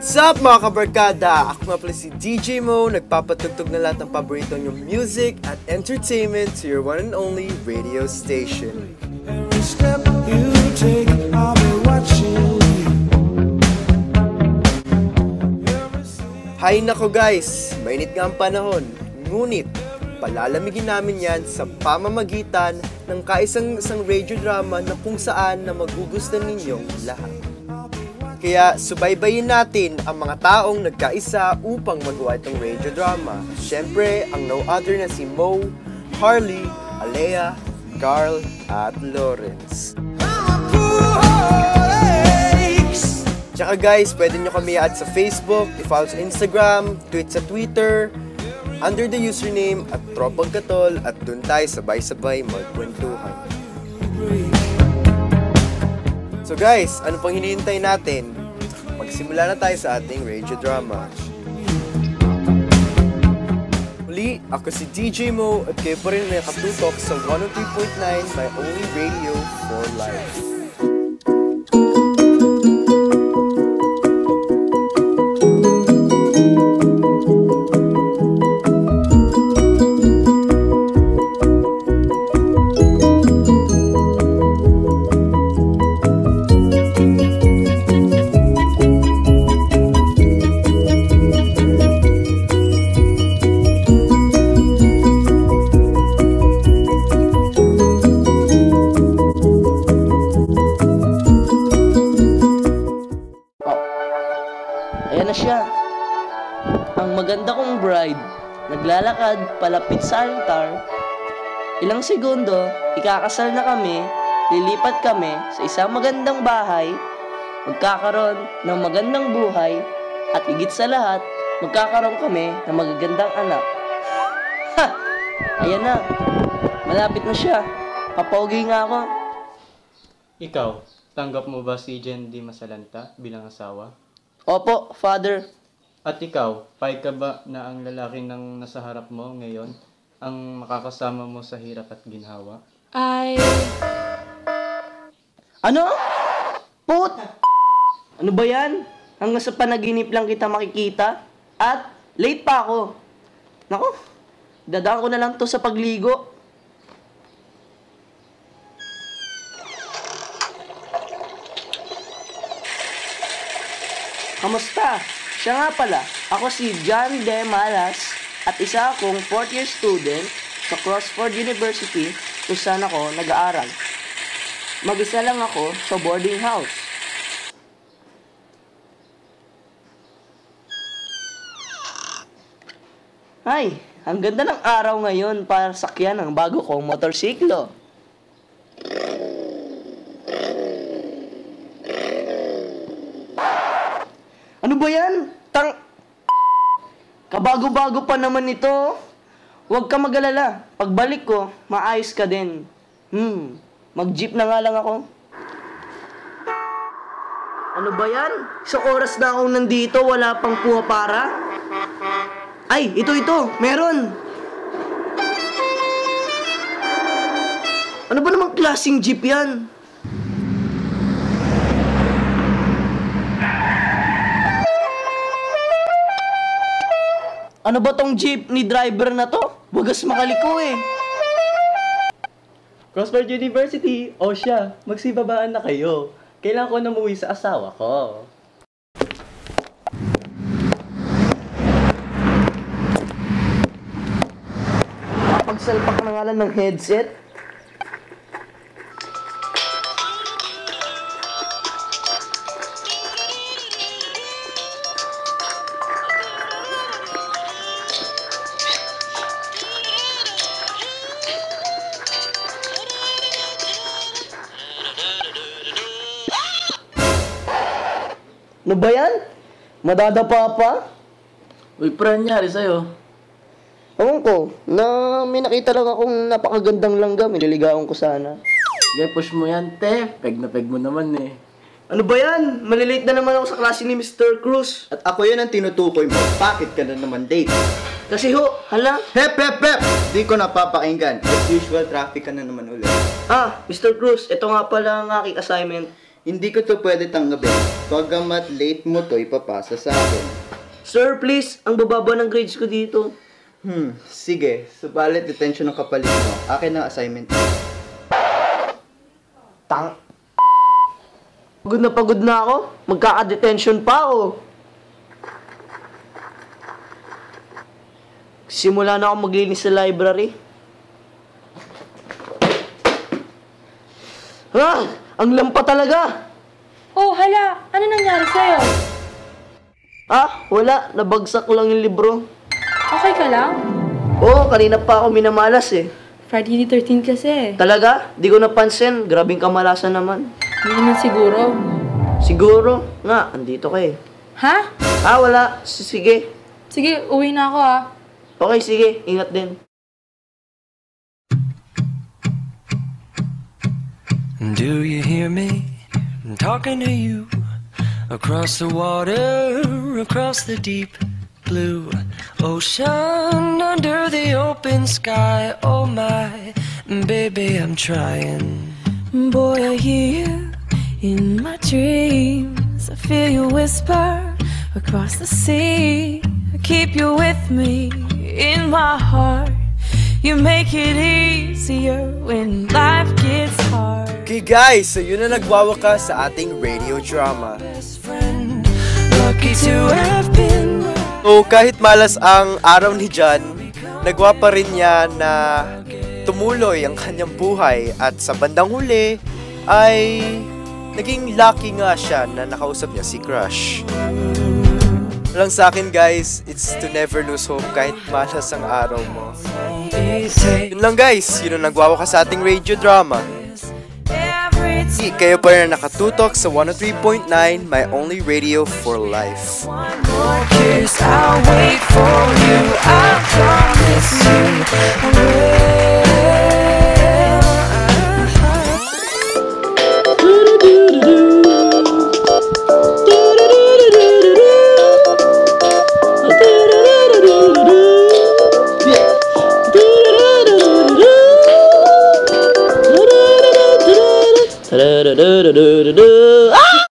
What's up mga kabarkada? Ako nga pala si DJ Mo, nagpapatugtog na lahat ng paborito nyong music at entertainment to your one and only radio station. Every step you take, I'll be watching. Hay nako guys, mainit nga ang panahon, ngunit palalamigin namin yan sa pamamagitan ng kaisang-isang radio drama na kung saan na magugustuhan ninyong lahat. Kaya subaybayin natin ang mga taong nagkaisa upang magawa itong radio drama. Siyempre, ang no other na si Mo, Harley, Alea, Carl, at Lawrence. Tsaka guys, pwede nyo kami i-add sa Facebook, i-follow sa Instagram, tweet sa Twitter, under the username at Tropang Katol, at dun tayo sabay-sabay magkwentuhan. So guys, ano pang hinihintay natin? Magsimula na tayo sa ating radio drama. Muli, ako si DJ Mo at kayo pa rin may katutok sa 103.9 My Only Radio for Life. Ayan na siya. Ang maganda kong bride, naglalakad palapit sa altar. Ilang segundo, ikakasal na kami, lilipat kami sa isang magandang bahay, magkakaroon ng magandang buhay, at higit sa lahat, magkakaroon kami ng magagandang anak. Ha! Ayan na. Malapit na siya. Papogi nga ako. Ikaw, tanggap mo ba si Jen Di Masalanta bilang asawa? Opo, Father. At ikaw, payag ka ba na ang lalaki ng nasa harap mo ngayon ang makakasama mo sa hirap at ginhawa? Ano? Put! Ano ba yan? Hanggang sa panaginip lang kita makikita? At late pa ako. Naku, dadaan ko na lang to sa pagligo. Kamusta? Siya nga pala, ako si John De Malas at isa akong 4th year student sa Crossford University kung saan ako nag-aaral. Mag-isa lang ako sa boarding house. Ay, ang ganda ng araw ngayon para sakyan ang bago kong motorsiklo. Ano ba yan? Kabago-bago pa naman ito. Huwag ka mag-alala. Pagbalik ko, maayos ka din. Mag-jeep na nga lang ako. Ano ba yan? Isang oras na akong nandito, wala pang pumapara. Ay, ito, meron. Ano ba namang klaseng jeep yan? Ano ba tong jeepney driver na to? Wagas makaliko eh. Crossford University, o siya, magsibabaan na kayo. Kailangan ko na umuwi sa asawa ko. Pagsalpak na nga lang ng headset. Ano ba yan? Madadapa pa? Uy, pre, nangyari sa'yo? Ewan ko, may nakita lang akong napakagandang langgam. Nililigawan ko sana. Sige, push mo yan, te. Peg na peg mo naman eh. Ano ba yan? Malilate na naman ako sa klase ni Mr. Cruz. At ako yun ang tinutukoy mo, bakit ka na naman date? Kasi ho, hala. Hep! Di ko napapakinggan. As usual, traffic ka na naman ulit. Mr. Cruz, ito nga pala ang aking assignment. Hindi ko to pwede tanggapin. Pagamat late mo to ipapasa sa akin. Sir, please, ang bababa ng grades ko dito. Sige. Subalit detention ng kapalit mo. Akin ang assignment. Pagod na ako. Magkaka-detention pa ako. Simula na ako maglinis sa library. Ang lampa talaga! Oh, hala! Ano nangyari sa'yo? Wala. Nabagsak lang yung libro. Okay ka lang? Oo, kanina pa ako minamalas eh. Friday the 13th kasi. Talaga? Di ko napansin. Grabing kamalasan naman. Hindi naman siguro. Siguro. Nga, andito ka eh. Ha? Wala. Sige. Sige, uwi na ako ah. Okay, sige. Ingat din. Do you hear me? I'm talking to you. Across the water, across the deep blue ocean, under the open sky. Oh my, baby, I'm trying. Boy, I hear you in my dreams. I feel you whisper across the sea. I keep you with me in my heart. You make it easier when life gets hard. Okay guys, so yun na nagwawakas sa ating radio drama. Lucky to have been. So kahit malas ang araw ni John, nagwa pa rin niya na tumuloy ang kanyang buhay at sa bandang huli ay naging lucky nga siya na nakausap niya si Crush. Lang sa akin guys, it's to never lose hope kahit malas ang araw mo. Yun lang guys, yun ang nagwawakas sa ating radio drama. Kayo pa rin nakatutok sa 103.9, my only radio for life. One more kiss, I'll wait for you. I promise you I Da-da-da-da-da-da.